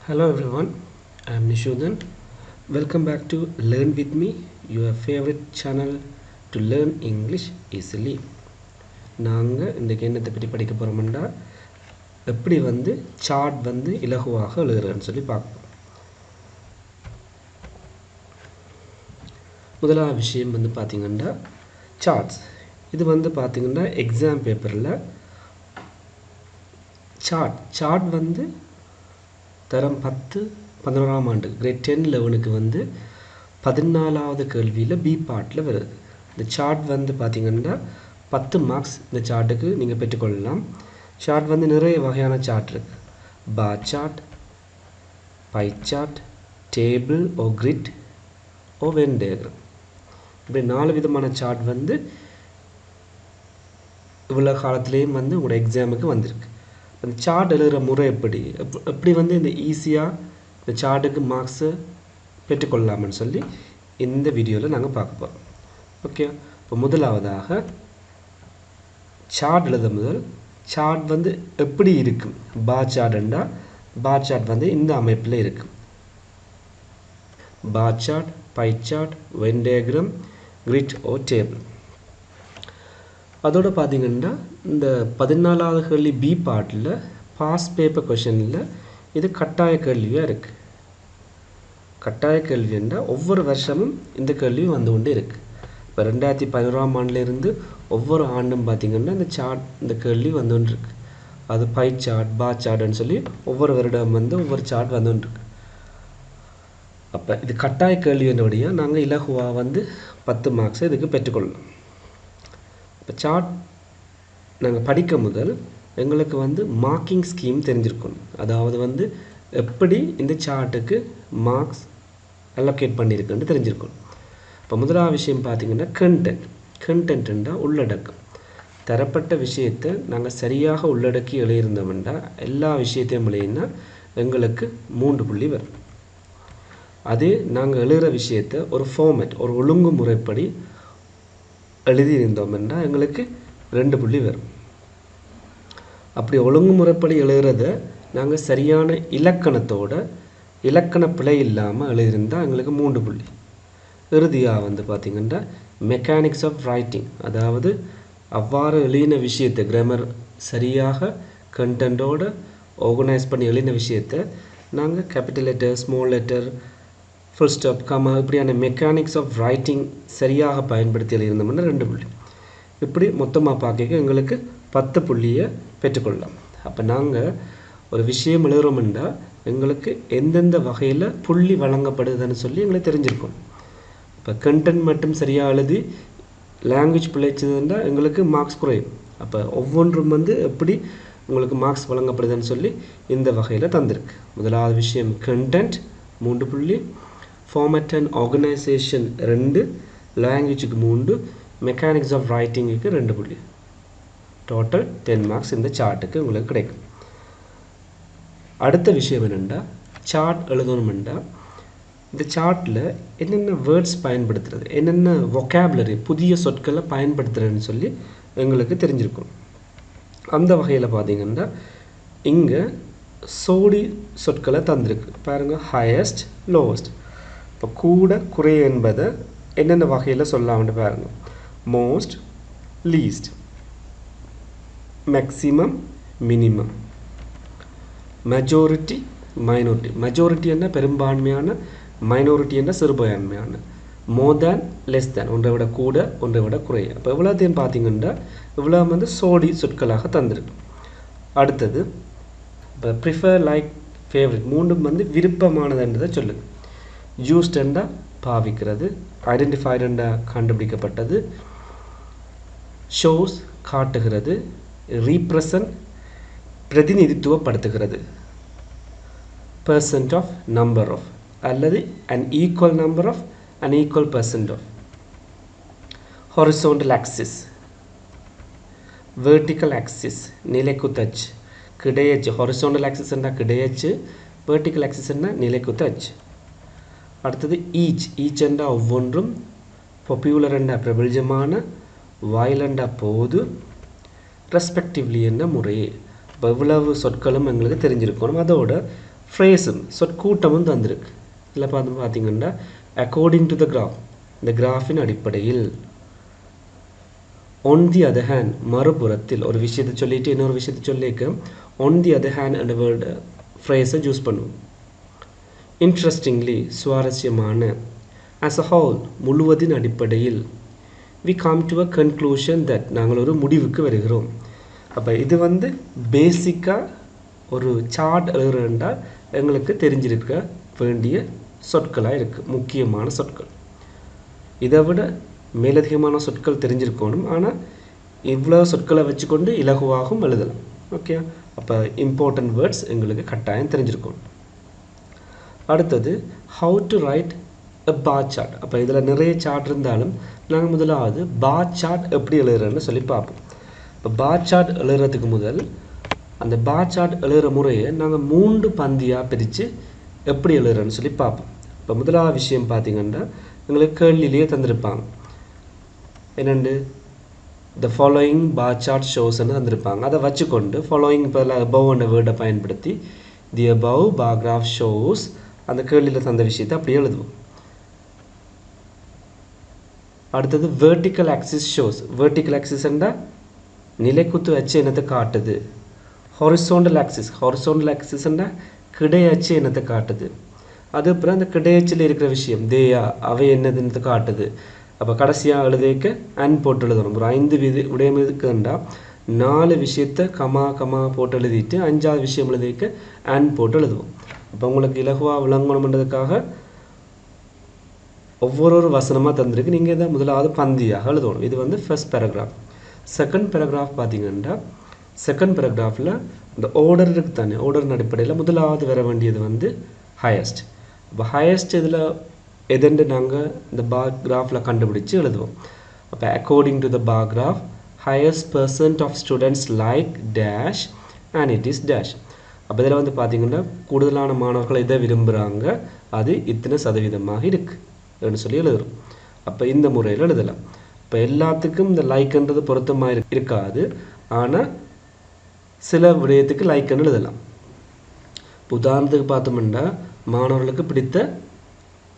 Hello everyone, I am Nishudan. Welcome back to Learn with Me, your favorite channel to learn English easily. நாங்கள் இன்றைக்கி என்னத்தை பற்றி படிக்க போகிறோம்னா எப்படி சார்ட் இலகுவாக எழுதுறதுன்னு சொல்லி பார்ப்போம். முதலாவது விஷயம் பார்த்திங்கன்னா சார்ட்ஸ். இது பார்த்திங்கன்னா எக்ஸாம் பேப்பரில் சார்ட் தரம் 10 11ஆம் ஆண்டு கிரேட் 10 11க்கு 14வது கேள்வியில் பி பார்ட்டில் வருது. இந்த சார்ட் பார்த்திங்கன்னா 10 மார்க்ஸ் இந்த சார்ட்டுக்கு நீங்கள் பெற்றுக்கொள்ளலாம். சார்ட் நிறைய வகையான சார்ட் இருக்குது. Bar chart, pie chart, table ஓ கிரிட் ஓ வென் டயக்ராம், இப்படி 4 விதமான சார்ட் இவ்வளோ காலத்துலேயும் உங்களோட எக்ஸாமுக்கு வந்திருக்கு. அந்த சார்ட் எழுதுகிற முறை எப்படி இந்த ஈஸியாக இந்த சார்ட்டுக்கு மார்க்ஸை பெற்றுக்கொள்ளலாம்னு சொல்லி இந்த வீடியோவில் நாங்கள் பார்க்க போகிறோம். ஓகே, இப்போ முதலாவதாக சார்ட் எழுத முதல் சார்ட் எப்படி இருக்கும். பார் சார்ட்ண்டா பார் சார்ட் இந்த அமைப்பில் இருக்கும். Bar chart, pie chart, Venn diagram, grid ஓ டேபிள். அதோடு பார்த்திங்கன்னா இந்த 14வது கேள்வி பி பார்ட்டில் பாஸ் பேப்பர் கொஷனில் இது கட்டாய கேள்வியாக இருக்குது. கட்டாய கேள்வின்னா ஒவ்வொரு வருஷமும் இந்த கேள்வி கொண்டே இருக்குது. இப்போ 2011ஆம் ஆண்டிலிருந்து ஒவ்வொரு ஆண்டும் பார்த்திங்கன்னா இந்த கேள்வி வந்துருக்கு. அது பை சார்ட், பார் சார்ட்னு சொல்லி ஒவ்வொரு வருடம் ஒவ்வொரு சார்ட் வந்துருக்கு. அப்போ இது கட்டாய கேள்வியினுடைய நாங்கள் இலகுவாக 10 மார்க்ஸை இதுக்கு பெற்றுக்கொள்ளலாம். இப்போ சார்ட் நாங்கள் படிக்க முதல் எங்களுக்கு மார்க்கிங் ஸ்கீம் தெரிஞ்சிருக்கணும். அதாவது எப்படி இந்த சார்ட்டுக்கு மார்க்ஸ் அலோகேட் பண்ணியிருக்குன்னு தெரிஞ்சிருக்கணும். இப்போ முதலாவது விஷயம் பார்த்திங்கன்னா கண்டென்ட்ன்றா உள்ளடக்கம். தரப்பட்ட விஷயத்தை நாங்கள் சரியாக உள்ளடக்கி எழுதியிருந்தோம்னா எல்லா விஷயத்தையும் எழுதினா எங்களுக்கு 3 புள்ளி வரும். அதே நாங்கள் எழுதுகிற விஷயத்தை ஒரு ஃபார்மேட், ஒரு ஒழுங்குமுறைப்படி எழுதியிருந்தோம்னா எங்களுக்கு 2 புள்ளி வரும். அப்படி ஒழுங்குமுறைப்படி எழுதுறத நாங்கள் சரியான இலக்கணத்தோட இலக்கண பிழை இல்லாமல் எழுதியிருந்தால் எங்களுக்கு 3 புள்ளி. இறுதியாக பார்த்திங்கன்னா மெக்கானிக்ஸ் ஆஃப் ரைட்டிங், அதாவது அவ்வாறு எழுதின விஷயத்தை கிராமர் சரியாக கண்டென்ட்டோடு ஆர்கனைஸ் பண்ணி எழுதின விஷயத்தை நாங்கள் capital letter, small letter, full stop, comma இப்படியான மெக்கானிக்ஸ் ஆஃப் ரைட்டிங் சரியாக பயன்படுத்தி எழுதியிருந்தோம்னா 2 புள்ளி. இப்படி மொத்தமாக பார்க்க எங்களுக்கு 10 புள்ளியை பெற்றுக்கொள்ளலாம். அப்போ நாங்கள் ஒரு விஷயம் எழுதுகிறோம்னா எங்களுக்கு எந்தெந்த வகையில் புள்ளி வழங்கப்படுதுன்னு சொல்லி எங்களுக்கு தெரிஞ்சிருக்கும். இப்போ கண்டென்ட் மட்டும் சரியாக எழுதி லாங்குவேஜ் பிழைச்சதுன்னா எங்களுக்கு மார்க்ஸ் குறையும். அப்போ ஒவ்வொன்றும் எப்படி உங்களுக்கு மார்க்ஸ் வழங்கப்படுதுன்னு சொல்லி இந்த வகையில் தந்திருக்கு. முதலாவது விஷயம் கண்டென்ட் 3 புள்ளி, ஃபார்மேட் அண்ட் ஆர்கனைசேஷன் 2, லாங்குவேஜுக்கு 3, மெக்கானிக்ஸ் ஆஃப் ரைட்டிங்குக்கு 2 புள்ளி. டோட்டல் 10 மார்க்ஸ் இந்த சார்ட்டுக்கு உங்களுக்கு கிடைக்கும். அடுத்த விஷயம் என்னென்னா சார்ட் எழுதணுமெண்டா இந்த சார்ட்டில் என்னென்ன வேர்ட்ஸ் பயன்படுத்துறது, என்னென்ன வொக்காபுலரி புதிய சொற்களை பயன்படுத்துறதுன்னு சொல்லி எங்களுக்கு தெரிஞ்சிருக்கும். அந்த வகையில் பார்த்திங்கன்னா இங்கே சோடி சொற்களை தந்திருக்கு பாருங்கள். Highest, lowest. இப்போ கூட குறைய என்பதை என்னென்ன வகையில் சொல்லலாம்னு பாருங்கள். Most, least, maximum, minimum, majority, minority. Majority என்ன பெரும்பான்மையான, மைனாரிட்டி என்ன சிறுபான்மையான, மோர் தேன், லெஸ் தேன், ஒன்றை விட கூட, ஒன்றை விட குறைய. அப்போ இவ்வளோத்தையும் பார்த்திங்கன்னா இவ்வளோ சோடி சொற்களாக தந்திருக்கு. அடுத்தது இப்போ ப்ரிஃபர், லைக், ஃபேவரட் மூன்றும் விருப்பமானதுன்றதை சொல்லுங்கள். யூஸ்டெண்டா பாவிக்கிறது, ஐடென்டிஃபைடண்டா கண்டுபிடிக்கப்பட்டது, ஷோஸ் காட்டுகிறது, ரீப்ரசன்ட் பிரதிநிதித்துவப்படுத்துகிறது, பர்சன்ட் ஆஃப், நம்பர் ஆஃப், அல்லது an equal number of, an equal percent of, horizontal axis, vertical axis, நிலைக்குத்தச்சு, கிடையச்சு. ஹொரிசோண்டல் ஆக்சிஸ் என்ன கிடையச்சு, வெர்டிக்கல் ஆக்சிஸ் என்ன நிலைக்குத்தச்சு. அடுத்தது ஈச் என்றா ஒவ்வொன்றும், பாப்புலர் என்ற பிரபலமான, வயலண்டா போது, ரெஸ்பெக்டிவ்லி என்ன முறையே. இப்போ இவ்வளவு சொற்களும் எங்களுக்கு தெரிஞ்சிருக்கணும். அதோட ஃப்ரேஸும் சொற்கூட்டமும் தந்திருக்கு. இதில் பார்த்தீங்கன்னா அக்கார்டிங் டு த கிராஃப், இந்த கிராஃபின் அடிப்படையில். on the other hand, மறுபுறத்தில் ஒரு விஷயத்தை சொல்லிட்டு இன்னொரு விஷயத்தை சொல்லிக்க on the other hand என்ற வேர்டு ஃப்ரேஸை யூஸ் பண்ணுவோம். இன்ட்ரெஸ்டிங்லி, சுவாரஸ்யமான. as a whole, முழுவதின் அடிப்படையில். we come to a conclusion that, நாங்கள் ஒரு முடிவுக்கு வருகிறோம். அப்போ இது வந்து பேசிக்காக ஒரு சார்ட் எழுதுறேன்றால் எங்களுக்கு தெரிஞ்சிருக்க வேண்டிய சொற்களாக இருக்குது, முக்கியமான சொற்கள். இதை விட மேலதிகமான சொற்கள் தெரிஞ்சிருக்கணும், ஆனால் இவ்வளோ சொற்களை வச்சுக்கொண்டு இலகுவாகவும் எழுதலாம். ஓகே, அப்போ இம்பார்ட்டன்ட் வேர்ட்ஸ் எங்களுக்கு கட்டாயம் தெரிஞ்சிருக்கணும். அடுத்தது how to write a bar chart. அப்போ இதில் நிறைய சார்ட் இருந்தாலும் நாங்கள் முதலாவது பார் சார்ட் எப்படி எழுதுறேன்னு சொல்லி பார்ப்போம். இப்போ பார் சார்ட் எழுதுறதுக்கு முதல் அந்த பார் சார்ட் எழுதுகிற முறையை நாங்கள் 3 பந்தியாக பிரித்து எப்படி எழுதுறேன்னு சொல்லி பார்ப்போம். இப்போ முதலாவது விஷயம் பார்த்திங்கன்னா எங்களுக்கு கேள்வியிலேயே தந்திருப்பாங்க. என்னென்று த ஃபாலோயிங் பார் சார்ட் ஷோஸ்ன்னு தந்திருப்பாங்க. அதை வச்சுக்கொண்டு ஃபாலோயிங் இப்போ அபவ் என்ற வேர்டை பயன்படுத்தி the above bar graph shows அந்த கேள்வியில் தந்த விஷயத்தை அப்படியே எழுதுவோம். அடுத்தது வெர்டிக்கல் ஆக்சிஸ் ஷோஸ். வெர்டிக்கல் ஆக்சிஸ்ன்றா நிலைக்குத்து அச்சு என்னத்தை காட்டுது. ஹாரிசோண்டல் ஆக்சிஸ்ன்றா கிடையச்சு என்னத்தை காட்டுது. அதுக்கப்புறம் அந்த கிடையச்சில் இருக்கிற விஷயம் தேயா அவை என்னதுன்னு காட்டுது. அப்போ கடைசியாக எழுதிக்க அன் போட்டு எழுதணும். ஒரு 5 விடயம் இருக்குண்டா 4 விஷயத்தை கமா போட்டு எழுதிட்டு 5ஆவது விஷயம் எழுதிக்க அன் போட்டு எழுதுவோம். அப்போ உங்களுக்கு இலகுவாக விளங்கணுன்றதுக்காக ஒவ்வொரு வசனமாக தந்திருக்கு. நீங்கள் இதை முதலாவது பந்தியாக எழுதணும். இது வந்து ஃபர்ஸ்ட் பேராகிராஃப். செகண்ட் பேராகிராஃப் பார்த்தீங்கன்னா செகண்ட் பேராகிராஃபில் இந்த ஆர்டர் இருக்குது தானே, ஆர்டரின் அடிப்படையில் முதலாவது வர வேண்டியது வந்து ஹையஸ்ட். அப்போ ஹையஸ்ட் இதில் எதுன்னு நாங்கள் இந்த பார் கிராஃபில் கண்டுபிடிச்சு எழுதுவோம். அப்போ according to the bar graph highest percent of students like dash and it is dash. அப்போ இதில் வந்து பார்த்திங்கன்னா கூடுதலான மாணவர்கள் இதை விரும்புகிறாங்க, அது இத்தனை சதவீதமாக இருக்குன்னு சொல்லி எழுதுகிறோம். அப்போ இந்த முறையில் எழுதலாம். இப்போ எல்லாத்துக்கும் இந்த லைக்ன்றது பொருத்தமாக இருக்காது, ஆனால் சில விடயத்துக்கு லைக்ன்னு எழுதலாம். உதாரணத்துக்கு பார்த்தோம்னா மாணவர்களுக்கு பிடித்த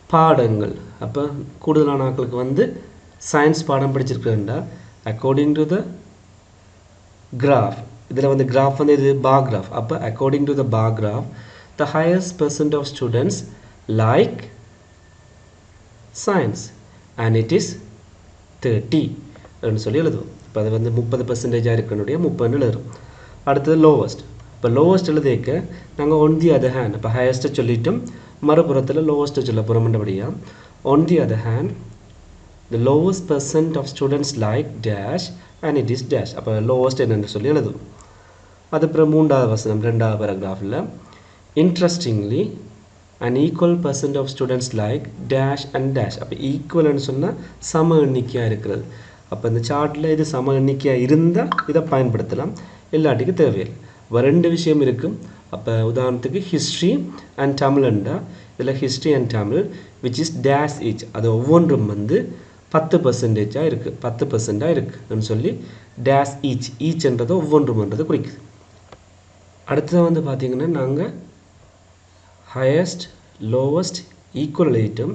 பாடங்கள். அப்போ கூடுதலான ஆட்களுக்கு வந்து சயின்ஸ் பாடம் படிச்சிருக்கிறேன்டா அக்கார்டிங் டு த கிராஃப். இதில் வந்து கிராஃப் வந்து இது பார் கிராஃப். அப்போ according to the bar graph the highest percent of students like science and it is 30 சொல்லி எழுதுவோம். இப்போ அது வந்து 30% இருக்கனுடைய 30 எழுதுறோம். அடுத்தது லோவஸ்ட். இப்போ லோவஸ்ட் எழுதிக்க நாங்கள் ஒன் தி அதர் ஹேண்ட், இப்போ ஹையஸ்ட்டை சொல்லிட்டோம், மறுபுறத்தில் லோவஸ்ட்டை சொல்ல போகிறோம்ன்றபடியா on the other hand the lowest percent of students like dash and it is dash. அப்போ லோவஸ்ட் என்னென்னு சொல்லி எழுதுவோம். அதுக்கப்புறம் 3வது வசனம் 2வது பேராகிராஃபில் interestingly and equal percent of students like dash and dash. அப்போ ஈக்குவல்னு சொன்னால் சம எண்ணிக்கையாக இருக்கிறது. அப்போ இந்த சார்ட்டில் இது சம எண்ணிக்கையாக இருந்தால் இதை பயன்படுத்தலாம், எல்லாத்துக்கும் தேவையில்லை. இப்போ 2 விஷயம் இருக்கும். அப்போ உதாரணத்துக்கு ஹிஸ்ட்ரி அண்ட் தமிழ்ண்டா இதில் history and Tamil which is dash each, அது ஒவ்வொன்றும் வந்து 10% இருக்குது, 10% இருக்குன்னு சொல்லி டேஷ் ஈச்ன்றதை ஒவ்வொன்றும்ன்றது குறிக்குது. அடுத்தது வந்து பார்த்திங்கன்னா நாங்கள் ஹையஸ்ட் லோவஸ்ட் ஈக்குவல் எழுதிட்டோம்.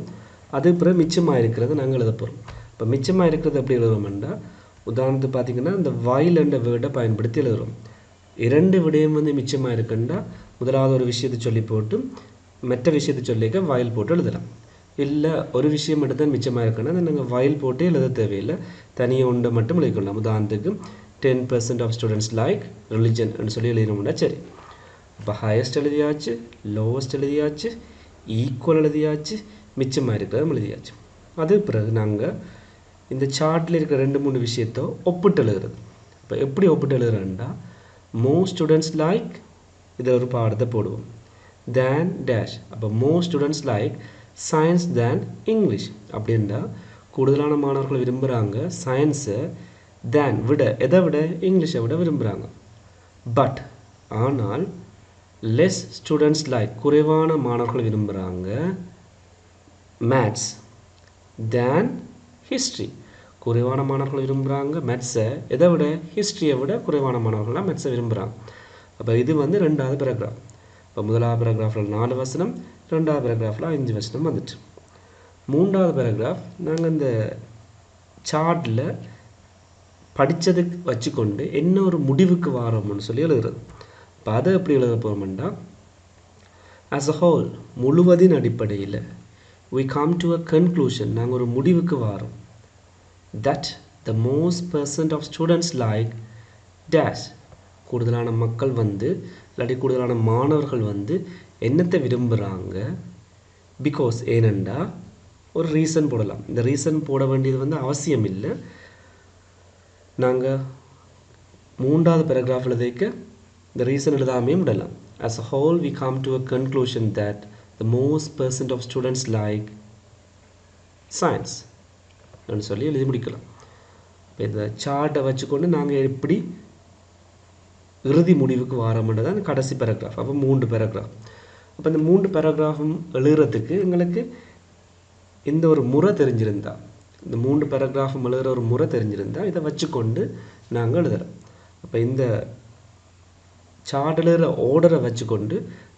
அதுக்கப்புறம் மிச்சமாக இருக்கிறத நாங்கள் எழுத போகிறோம். இப்போ மிச்சமாக இருக்கிறது எப்படி எழுதுறோம்னா உதாரணத்துக்கு பார்த்திங்கன்னா இந்த வாயில் என்ற வேர்டை பயன்படுத்தி எழுதுகிறோம். 2 விடயம் வந்து மிச்சமாக இருக்குன்னா முதலாவது ஒரு விஷயத்தை சொல்லி போட்டு மற்ற விஷயத்தை சொல்லிக்க வாயில் போட்டு எழுதலாம். இல்லை ஒரு விஷயம் மட்டும் தான் மிச்சமாக இருக்குன்னா அதை நாங்கள் வாயில் போட்டு எழுத தேவையில்லை, தனியாக ஒன்றை மட்டும் எழுதிக்கொள்ளலாம். உதாரணத்துக்கு 10% ஆஃப் ஸ்டூடெண்ட்ஸ் லைக் ரிலிஜன் சொல்லி எழுதினோம்னா சரி. இப்போ ஹையஸ்ட் எழுதியாச்சு, லோவஸ்ட் எழுதியாச்சு, ஈக்குவல் எழுதியாச்சு, மிச்சமாக இருக்கிறது எழுதியாச்சு. அது பிறகு நாங்கள் இந்த சார்ட்டில் இருக்கிற 2-3 விஷயத்தை ஒப்பிட்டு எழுதுறது. இப்போ எப்படி ஒப்பிட்டு எழுதுறேன்டா மோர் ஸ்டூடெண்ட்ஸ் லைக் இதில் ஒரு பாடத்தை போடுவோம் தேன் டேஷ். அப்போ மோர் ஸ்டூடெண்ட்ஸ் லைக் சயின்ஸ் தேன் இங்கிலீஷ் அப்படின்னா கூடுதலான மாணவர்கள் விரும்புகிறாங்க சயின்ஸை தேன் விட, எதை விட இங்கிலீஷை விட விரும்புகிறாங்க. பட் ஆனால் லெஸ் ஸ்டூடெண்ட்ஸ் லைக் குறைவான மாணவர்கள் விரும்புகிறாங்க மேத்ஸ் தேன் ஹிஸ்ட்ரி. குறைவான மாணவர்கள் விரும்புகிறாங்க மேத்ஸை, எதை விட ஹிஸ்ட்ரியை விட குறைவான மாணவர்களாக மேத்ஸை விரும்புகிறாங்க. அப்போ இது வந்து 2வது பேராகிராஃப். இப்போ முதலாவது பேராகிராஃபில் 4 வசனம், ரெண்டாவது பேராகிராஃபில் 5 வசனம் வந்துட்டு. மூன்றாவது பேராகிராஃப் நாங்கள் இந்த சார்ட்டில் படித்ததை வச்சுக்கொண்டு என்ன ஒரு முடிவுக்கு வாரோம்னு சொல்லி எழுதுறது. இப்போ அதை எப்படி எழுத போகிறோம்னா, ஆஸ் அ ஹோல் முழுவதின் அடிப்படையில் we come to a conclusion, நாங்கள் ஒரு முடிவுக்கு வாரோம், that the most percent of students like dash, கூடுதலான மக்கள் வந்து இல்லாட்டி கூடுதலான மாணவர்கள் வந்து என்னத்தை விரும்புகிறாங்க, பிகாஸ் ஏனெண்டா ஒரு ரீசன் போடலாம். இந்த ரீசன் போட வேண்டியது வந்து அவசியம் இல்லை. நாங்கள் மூன்றாவது பேராகிராஃபில் எழுதிக்க இந்த ரீசன் எழுதாமே விடலாம். as a whole we come to a conclusion that the most percent of students like science ன்னு சொல்லி எழுதி முடிக்கலாம். இப்போ இந்த சார்ட்டை வச்சுக்கொண்டு நாங்கள் எப்படி இறுதி முடிவுக்கு வாரோம்ன்றதான் கடைசி பேராகிராஃப். அப்போ 3 பேராகிராஃப். அப்போ இந்த 3 பேராகிராஃபும் எழுதுறதுக்கு எங்களுக்கு இந்த ஒரு முறை தெரிஞ்சிருந்தா, இந்த 3 பேராகிராஃபும் எழுதுகிற ஒரு முறை தெரிஞ்சிருந்தா இதை வச்சுக்கொண்டு நாங்கள் எழுதுகிறோம். அப்போ இந்த சார்ட் எழுதுகிற ஆர்டரை வச்சுக்கொண்டு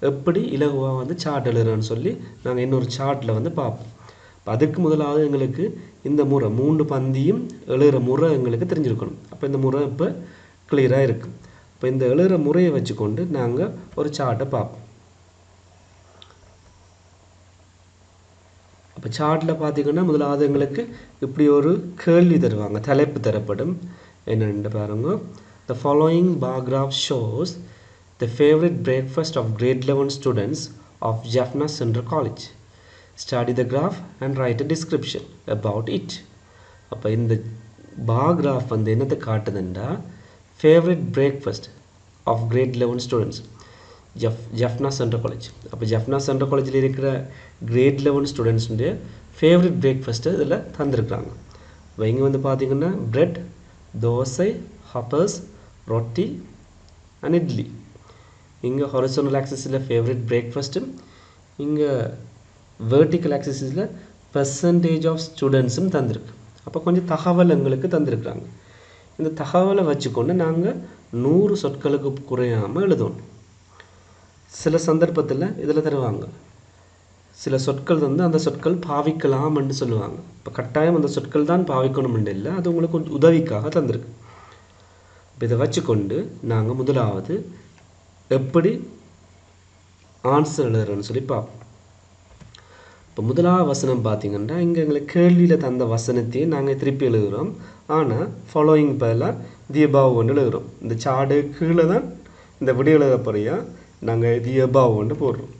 எப்படி இலகுவாக வந்து சார்ட் எழுதுறோன்னு சொல்லி நாங்கள் இன்னொரு சார்ட்டில் வந்து பார்ப்போம். இப்போ அதுக்கு முதலாவது எங்களுக்கு இந்த முறை 3 பந்தியும் எழுதுகிற முறை எங்களுக்கு தெரிஞ்சிருக்கணும். அப்போ இந்த முறை இப்போ கிளியராக இருக்கும். இப்போ இந்த எழுதுகிற முறையை வச்சுக்கொண்டு நாங்கள் ஒரு சார்ட்டை பார்ப்போம். அப்போ சார்ட்டில் பார்த்திங்கன்னா முதலாவது எங்களுக்கு இப்படி ஒரு கேள்வி தருவாங்க, தலைப்பு தரப்படும். என்னென்னு பாருங்க. The following bar graph shows the favorite breakfast of grade 11 students of Jaffna Central College. Study the graph and write a description about it. அப்போ இந்த bar graph வந்து என்னத்தை காட்டுதுண்டா, favorite breakfast of grade 11 students Jaffna Central College. அப்போ Jaffna Central Collegeல இருக்கிற grade 11 ஸ்டூடெண்ட்ஸுடைய favourite breakfast இதில் தந்துருக்குறாங்க. இப்போ இங்கே வந்து பார்த்திங்கன்னா பிரெட், தோசை, ஹப்பர்ஸ், ரொட்டி அண்ட் இட்லி. இங்கே ஹொரிசோனல் ஆக்சிஸில் ஃபேவரட் பிரேக்ஃபாஸ்ட்டும், இங்கே வெர்டிக்கல் ஆக்சிஸில் பெர்சன்டேஜ் ஆஃப் ஸ்டூடெண்ட்ஸும் தந்திருக்கு. அப்போ கொஞ்சம் தகவல் எங்களுக்கு தந்திருக்குறாங்க. இந்த தகவலை வச்சுக்கொண்டு நாங்கள் 100 சொற்களுக்கு குறையாமல் எழுதணும். சில சந்தர்ப்பத்தில் இதில் தருவாங்க சில சொற்கள் வந்து அந்த சொற்கள் பாவிக்கலாம்னு சொல்லுவாங்க. இப்போ கட்டாயம் அந்த சொற்கள் தான் பாவிக்கணும்னு இல்லை, அது உங்களுக்கு கொஞ்சம் உதவிக்காக தந்திருக்கு. இப்போ இதை வச்சுக்கொண்டு நாங்கள் முதலாவது எப்படி ஆன்சர் எழுதுறோன்னு சொல்லி பார்ப்போம். இப்போ முதலாவது வசனம் பார்த்திங்கன்னா இங்கே எங்களுக்கு கேள்வியில் தந்த வசனத்தையே நாங்கள் திருப்பி எழுதுகிறோம். ஆனால் ஃபாலோயிங் பதிலாக தி அபவ் ஒன்று எழுதுகிறோம். இந்த சார்டு கீழே தான் இந்த விடை எழுத போறியா நாங்கள் தி அபவ் ஒன்று போடுறோம்.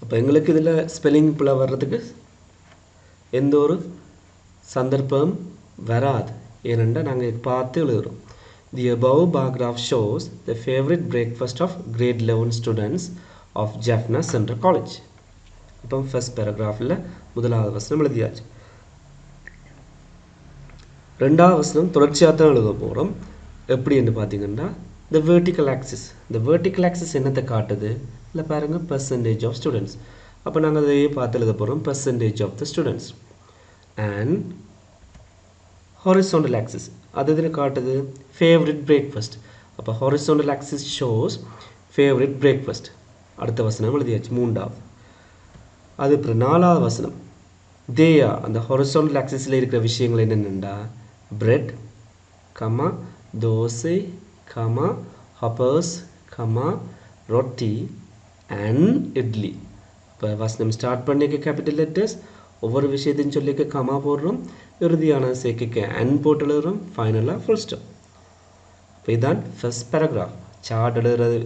அப்போ எங்களுக்கு இதில் ஸ்பெல்லிங் பிழை வர்றதுக்கு எந்த ஒரு சந்தர்ப்பம் வராது. ஏனென்றால் நாங்கள் பார்த்து எழுதுகிறோம். தி above bar graph shows the favorite breakfast of grade 11 students of Jaffna Central College. இப்போ ஃபர்ஸ்ட் பேராகிராஃபில் முதலாவது வசனம் எழுதியாச்சு. ரெண்டாவது வசனம் தொடர்ச்சியாக தான் எழுத போகிறோம். எப்படி என்று பார்த்தீங்கன்னா the vertical axis. இந்த vertical axis என்னத்தை காட்டுது? இல்லை பாருங்கள், percentage of students. அப்போ நாங்கள் அதையே பார்த்து எழுத போகிறோம், percentage of the students. And horizontal axis அது எதுன்னு காட்டுது? favorite breakfast. அப்போ horizontal axis shows favorite breakfast. அடுத்த வசனம் எழுதியாச்சு மூன்றாவது. அது அப்புறம் நாலாவது வசனம் தேயா அந்த horizontal axisல இருக்கிற விஷயங்கள் என்னென்னா bread, comma dosa, comma hoppers, comma roti and idli. இப்போ வசனம் ஸ்டார்ட் பண்ணிக்க கேபிட்டல் லெட்டர்ஸ், ஒவ்வொரு விஷயத்தையும் சொல்லிக்க கமா போடுறோம், இறுதியான சேர்க்க அண்ட் போட்டு எழுதுறோம், ஃபைனலாக ஃபுல் ஸ்டாப். இப்போ இதுதான் ஃபர்ஸ்ட் பேராகிராஃப். சார்ட் எழுதுறது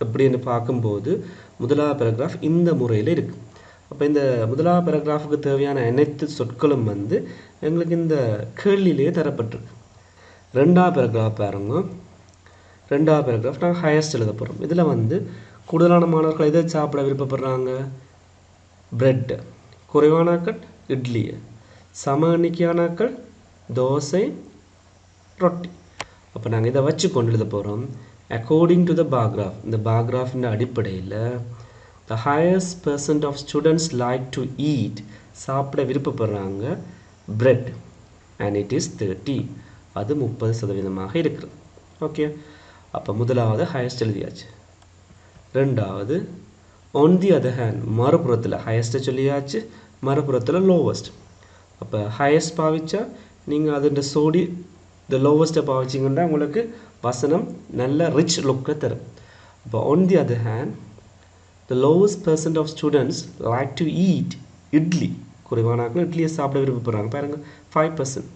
எப்படின்னு பார்க்கும்போது முதலாவது பேராகிராஃப் இந்த முறையில் இருக்குது. அப்போ இந்த முதலாவது பேராகிராஃபுக்கு தேவையான அனைத்து சொற்களும் வந்து எங்களுக்கு இந்த கேள்வியிலேயே தரப்பட்டிருக்கு. ரெண்டாவது பேராகிராஃப் பாருங்க. ரெண்டாவது பேராகிராஃப் நாங்கள் ஹையஸ்ட் எழுத போகிறோம். இதில் வந்து கூடுதலான மாணவர்கள் எதை சாப்பிட விருப்பப்படுறாங்க? பிரெட்டு. குறைவானாக்கள் இட்லி. சம எண்ணிக்கையானாக்கள் தோசை, ரொட்டி. அப்போ நாங்கள் இதை வச்சு கொண்டு எழுத போகிறோம். According to the bar graph, இந்த பார் கிராஃபின் அடிப்படையில் the highest percent of students like to eat, சாப்பிட விருப்பப்படுறாங்க bread, and it is 30, அது 30% இருக்கிறது. ஓகே, அப்போ முதலாவது ஹையஸ்ட் எழுதியாச்சு. ரெண்டாவது on the other hand மறுபுறத்தில் ஹையஸ்ட்டை சொல்லியாச்சு, மறுபுறத்தில் லோவஸ்ட். அப்போ ஹையஸ்ட் பாவிச்சா நீங்கள் அதோட சோடி த லோவஸ்ட்டை பாவிச்சிங்கன்னா உங்களுக்கு வசனம் நல்ல ரிச் லுக்கை தரும். அப்போ on the other hand the lowest percent of students like to eat idli. குறைவானாக்கள் இட்லியை சாப்பிட விருப்பப்படுறாங்க பாருங்கள் 5%.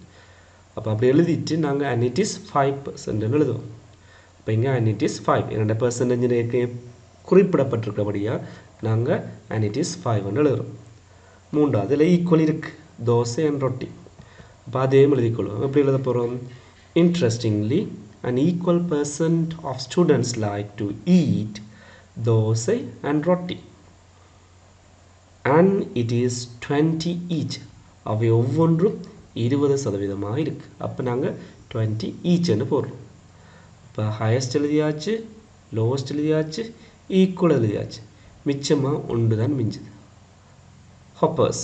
அப்போ அப்படி எழுதிட்டு நாங்கள் and it is 5% எழுதுவோம். இப்போ இங்கே and it is 5 என்னோட பெர்சன்டேஜ் குறிப்பிடப்பட்டிருக்கபடியாக நாங்கள் and it is 5 எழுதுகிறோம். மூன்றாவது இதில் ஈக்குவல் இருக்குது தோசை அண்ட் ரொட்டி. அப்போ அதையும் எழுதிக்கொள்வோம். எப்படி எழுத போகிறோம்? Interestingly an equal percent of students like to eat dosai and roti and it is 20 each. அவை ஒவ்வொன்றும் 20% இருக்கு. அப்போ நாங்கள் 20 ஈச்ன்னு போடுறோம். இப்போ ஹையஸ்ட் எழுதியாச்சு, லோவஸ்ட் எழுதியாச்சு, ஈக்குவல் எழுதியாச்சு. மிச்சமாக ஒன்று தான் மிஞ்சுது, ஹாப்பர்ஸ்.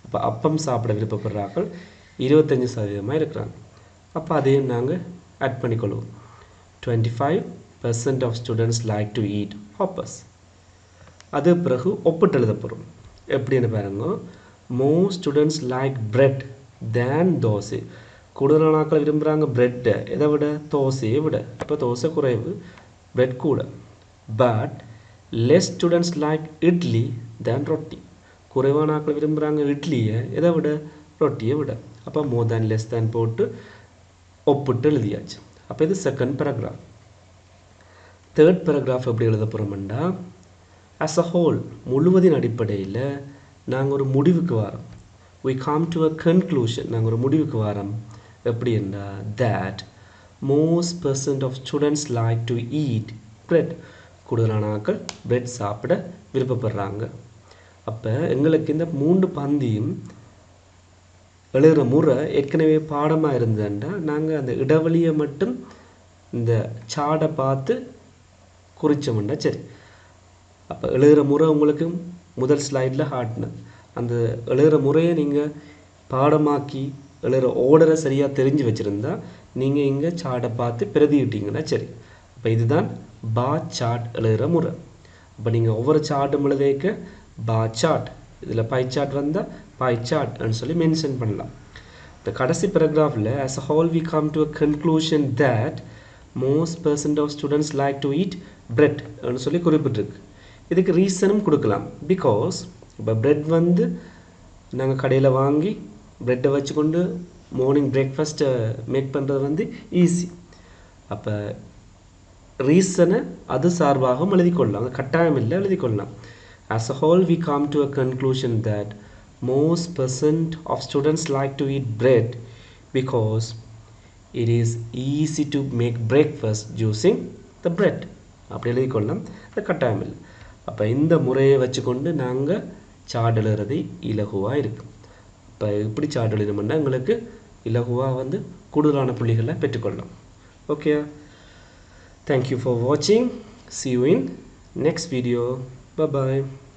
இப்போ அப்பம் சாப்பிட விருப்பப்படுறார்கள் 25% இருக்கிறாங்க. அப்போ அதையும் நாங்கள் add பண்ணிக்கொள்வோம். 25% of students like to eat hoppers. அது பிறகு ஒப்பிட்டு எழுத போகிறோம். எப்படின்னு பாருங்க, more students like bread than dosa. கூடுதலான ஆட்கள் விரும்புகிறாங்க பிரெட்டை எதை விட? தோசையை விட. இப்போ தோசை குறைவு, பிரெட் கூட. But less students like idli than ரொட்டி. குறைவான ஆட்கள் விரும்புகிறாங்க இட்லியை எதை விட? ரொட்டியை விட. அப்போ more than less than போட்டு ஒப்பிட்டு எழுதியாச்சு. அப்போ இது செகண்ட் பேராகிராஃப். தேர்ட் பேராகிராஃப் எப்படி எழுத போகிறோம்னா, as a whole முழுவதின் அடிப்படையில் நாங்கள் ஒரு முடிவுக்கு வரோம். we come to a conclusion. நாங்கள் ஒரு முடிவுக்கு வரோம். எப்படி என்றால் that most percent of students like to eat bread. கூடுதலான ஆட்கள் பிரெட் சாப்பிட விருப்பப்படுறாங்க. அப்போ எங்களுக்கு இந்த 3 பந்தியும் எழுதுகிற முறை ஏற்கனவே பாடமாக இருந்ததுன்னா நாங்கள் அந்த இடைவெளியை மட்டும் இந்த சாடை பார்த்து குறித்தோம்னா சரி. அப்போ எழுதுகிற முறை உங்களுக்கு முதல் ஸ்லைடில் காட்டினேன். அந்த எழுதுகிற முறையை நீங்கள் பாடமாக்கி எழுதுகிற ஓர்டரை சரியாக தெரிஞ்சு வச்சுருந்தா நீங்கள் இங்கே சார்ட்டை பார்த்து பிரதிவிட்டீங்கன்னா சரி. அப்போ இதுதான் பா சார்ட் எழுதுகிற முறை. அப்போ நீங்கள் ஒவ்வொரு சார்ட்டும் எழுதிக்க பா சார்ட், இதில் பை சார்ட் வந்தால் பை சார்ட்னு சொல்லி மென்ஷன் பண்ணலாம். இந்த கடைசி பேராகிராஃபில் as a whole we come to a conclusion that most percent of students like to eat bread ன்னு சொல்லி குறிப்பிட்டிருக்கு. இதுக்கு ரீசனும் கொடுக்கலாம். பிகாஸ் இப்போ பிரெட் வந்து நாங்கள் கடையில் வாங்கி பிரெட்டை வச்சுக்கொண்டு மார்னிங் பிரேக்ஃபாஸ்ட்டை மேக் பண்ணுறது வந்து ஈஸி. அப்போ ரீசனை அது சார்பாகவும் எழுதிக்கொள்ளலாம், அது கட்டாயம் இல்லை, எழுதிக்கொள்ளலாம். as a whole we come to a conclusion that most percent of students like to eat bread because it is easy to make breakfast using the bread. அப்படி எழுதிக்கொள்ளலாம், அது கட்டாயம் இல்லை. அப்போ இந்த முறையை வச்சுக்கொண்டு நாங்கள் சார்ட் எழுதுறது இலகுவாக இருக்கும். இப்போ இப்படி சார்ட் எழுதணும்னா எங்களுக்கு இலகுவாக வந்து கூடுதலான புள்ளிகளை பெற்றுக்கொள்ளலாம். ஓகே, தேங்க்யூ ஃபார் வாட்சிங். see you in next video. Bye bye.